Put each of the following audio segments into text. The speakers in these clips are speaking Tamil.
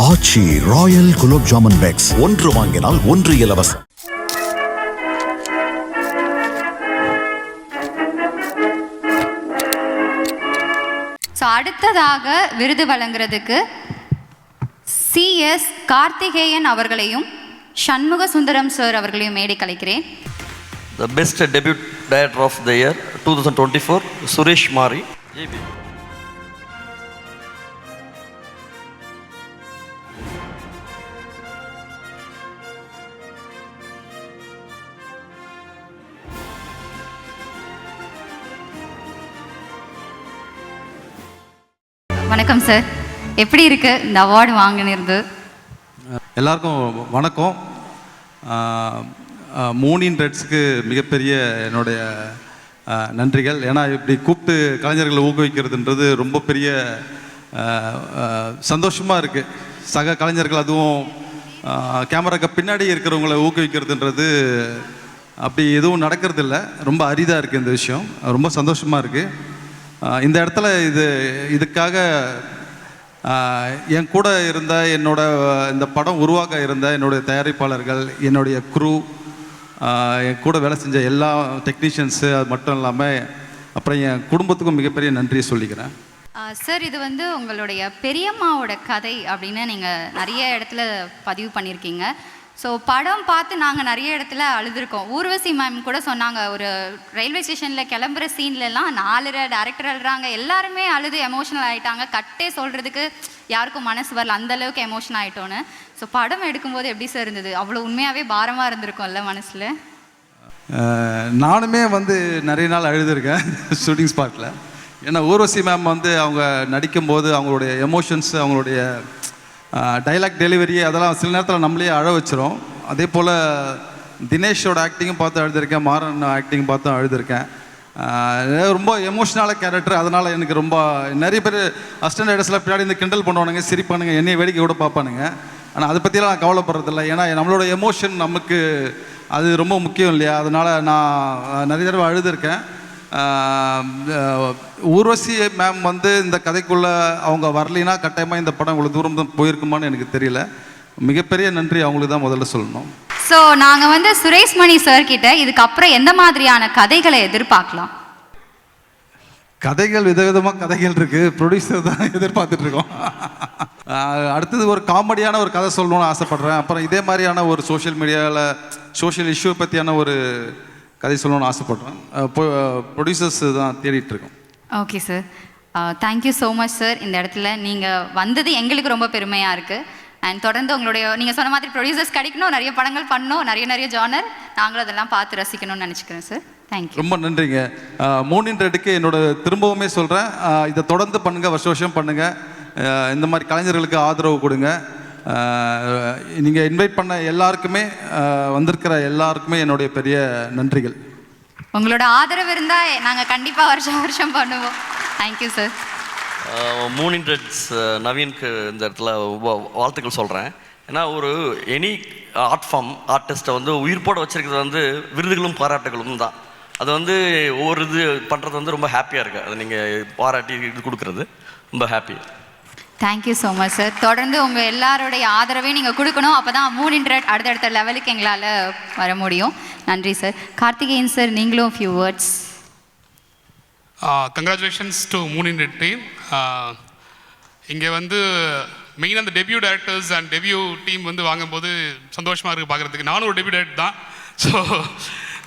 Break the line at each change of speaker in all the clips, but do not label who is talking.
ஆச்சி ராயல் குலோப் ஜாமுன் பேக்ஸ், ஒன்று வாங்கினால் ஒன்று இலவசம்.
ஸோ அடுத்ததாக விருது வழங்குறதுக்கு CS கார்த்திகேயன் அவர்களையும் சண்முக சுந்தரம் சார் அவர்களையும் மேடை கலைக்கிறேன்.
The best debut director of the year 2024, Suresh Mari.
வணக்கம் சார், எப்படி இருக்கு இந்த அவார்டு வாங்கினிருந்து?
எல்லாருக்கும் வணக்கம். மூனின் ரெட்ஸ்க்கு மிகப்பெரிய என்னுடைய நன்றிகள். ஏன்னா இப்படி கூப்பிட்டு கலைஞர்களை ஊக்குவிக்கிறதுன்றது ரொம்ப பெரிய சந்தோஷமாக இருக்குது. சக கலைஞர்கள், அதுவும் கேமராக்கு பின்னாடி இருக்கிறவங்களை ஊக்குவிக்கிறதுன்றது அப்படி எதுவும் நடக்கிறதில்ல. ரொம்ப அரிதாக இருக்குது இந்த விஷயம். ரொம்ப சந்தோஷமாக இருக்குது. இந்த இடத்துல இதுக்காக என் கூட இருந்த என்னோட இந்த படம் உருவாக்க இருந்த என்னுடைய தயாரிப்பாளர்கள், என்னுடைய குரூ, என் கூட வேலை செஞ்ச எல்லா டெக்னீஷியன்ஸு, அது மட்டும் இல்லாமல் அப்புறம் என் குடும்பத்துக்கும் மிகப்பெரிய நன்றியை சொல்லிக்கிறேன்.
சார், இது வந்து உங்களுடைய பெரியம்மாவோட கதை அப்படின்னு நீங்கள் நிறைய இடத்துல பதிவு பண்ணியிருக்கீங்க. ஸோ படம் பார்த்து நாங்கள் நிறைய இடத்துல அழுதுருக்கோம். ஊர்வசி மேம் கூட சொன்னாங்க, ஒரு ரயில்வே ஸ்டேஷனில் கிளம்புற சீன்லலாம் 4 டேரக்டர் அழுறாங்க, எல்லாருமே அழுது எமோஷனல் ஆகிட்டாங்க. கட்டே சொல்கிறதுக்கு யாருக்கும் மனசு வரல, அந்தளவுக்கு எமோஷனல் ஆகிட்டோன்னு. ஸோ படம் எடுக்கும்போது எப்படி சார் இருந்தது? அவ்வளோ உண்மையாகவே பாரமாக இருந்திருக்கும்ல மனசில்?
நானுமே நிறைய நாள் அழுதுருக்கேன் ஷூட்டிங் ஸ்பாட்டில். ஏன்னா ஊர்வசி மேம் அவங்க நடிக்கும்போது அவங்களுடைய எமோஷன்ஸ், அவங்களுடைய டைலாக் டெலிவரி, அதெல்லாம் சில நேரத்தில் நம்மளே அழ வச்சிரும். அதே போல் தினேஷோட ஆக்டிங்கும் பார்த்து அழுதுருக்கேன், மாறன் ஆக்டிங் பார்த்தும் அழுதுருக்கேன். ரொம்ப எமோஷ்னலான கேரக்டர். அதனால் எனக்கு ரொம்ப நிறைய பேர் அசிஸ்டன்ட் ரைட்டர்ஸில் பின்னாடி இந்த கிண்டல் பண்ணுவானுங்க, சிரிப்பானுங்க, என்னை வேடிக்கை கூட பார்ப்பானுங்க. ஆனால் அதை பற்றிலாம் நான் கவலைப்படுறதில்ல. ஏன்னா நம்மளோட எமோஷன் நமக்கு அது ரொம்ப முக்கியம் இல்லையா? அதனால் நான் நிறைய தடவை அழுதுருக்கேன். ஊர்வசி மேம் இந்த கதைக்குள்ளே அவங்க வரலினா கட்டாயமாக இந்த படம் இவ்வளோ தூரம் தான் போயிருக்குமான்னு எனக்கு தெரியல. மிகப்பெரிய நன்றி அவங்களுக்கு தான் முதல்ல சொல்லணும்.
ஸோ நாங்கள் சுரேஷ் மணி சார் கிட்ட இதுக்கப்புறம் எந்த மாதிரியான கதைகளை எதிர்பார்க்கலாம்?
கதைகள் விதவிதமாக கதைகள் இருக்குது. ப்ரொடியூசர் தான் எதிர்பார்த்துட்ருக்கோம். அடுத்தது ஒரு காமெடியான ஒரு கதை சொல்லணும்னு ஆசைப்பட்றேன். அப்புறம் இதே மாதிரியான ஒரு சோஷியல் மீடியாவில் சோஷியல் இஷ்யூ பற்றியான ஒரு கதை சொல்லணும்னு ஆசைப்பட்றேன். ப்ரொடியூசர்ஸ் தான் தேடிட்டுருக்கோம்.
Okay sir, thank you so much sir. இந்த இடத்துல நீங்கள் வந்தது எங்களுக்கு ரொம்ப பெருமையாக இருக்குது. அண்ட் தொடர்ந்து உங்களுடைய நீங்கள் சொன்ன மாதிரி ப்ரொடியூசர்ஸ் கிடைக்கணும், நிறைய படங்கள் பண்ணணும், நிறைய ஜானர் நாங்களும் அதெல்லாம் பார்த்து ரசிக்கணும்னு நினச்சிக்கிறேன் சார். தேங்க்யூ.
ரொம்ப நன்றிங்க. மூனின் ரெட்டுக்கு இதை சொல்கிறேன், இதை தொடர்ந்து பண்ணுங்கள், வருஷம் பண்ணுங்கள். இந்த மாதிரி கலைஞர்களுக்கு ஆதரவு கொடுங்க. நீங்கள் இன்வைட் பண்ண எல்லாருக்குமே, வந்திருக்கிற எல்லாருக்குமே என்னுடைய பெரிய நன்றிகள்.
உங்களோட ஆதரவு இருந்தால் நாங்கள் கண்டிப்பாக வருஷம் பண்ணுவோம். Thank you sir.
மூனின் ரெட்ஸ் நவீனுக்கு இந்த இடத்துல வாழ்த்துக்கள் சொல்கிறேன். ஏன்னா ஒரு எனி ஆர்ட் ஃபார்ம் ஆர்டிஸ்ட்டை உயிர்ப்போட வச்சுருக்கிறது விருதுகளும் பாராட்டுகளும் தான். அது ஒவ்வொரு இது பண்ணுறது ரொம்ப ஹாப்பியாக இருக்குது. அதை நீங்கள் பாராட்டி இது கொடுக்குறது ரொம்ப happy.
Thank you so much sir. தொடர்ந்து உங்கள் எல்லாருடைய ஆதரவையும் நீங்கள் கொடுக்கணும். அப்போ தான் மூனின் ரெட் அடுத்தடுத்த லெவலுக்கு எங்களால் வர முடியும். நன்றி சார். கார்த்திகேயன் சார், நீங்களும் ஃபியூ வேர்ட்ஸ்.
கங்க்ராச்சுலேஷன்ஸ் டு மூனின் ரெட் டீம். இங்கே மெயினாக அந்த debut directors and debut team வாங்கும்போது சந்தோஷமாக இருக்குது பார்க்குறதுக்கு. நானும் ஒரு டெபியூ டேரக்டர் தான். ஸோ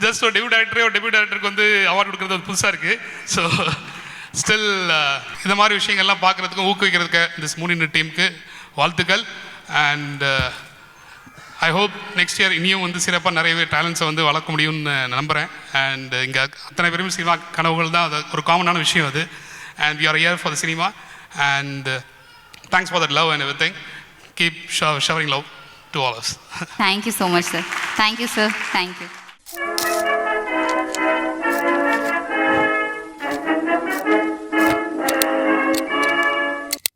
ஜஸ்ட் ஒரு டெபியூ டேரக்டருக்கு அவார்டு கொடுக்குறது புதுசாக இருக்குது. ஸோ ஸ்டில் இந்த மாதிரி விஷயங்கள்லாம் பார்க்குறதுக்கும் ஊக்குவிக்கிறதுக்கு இந்த மூனின் ரெட் டீமுக்கு வாழ்த்துக்கள். And I hope next year இனியும் சிறப்பாக நிறையவே டேலண்ட்ஸை வளர்க்க முடியும்னு நம்புகிறேன். அண்ட் இங்கே அத்தனை பேரும் சினிமா கனவுகள் தான், அது ஒரு காமனான விஷயம் அது. And we are here for the cinema. And thanks for that love and everything. Keep showering love to all us.
Thank you so much sir. Thank you sir. Thank you.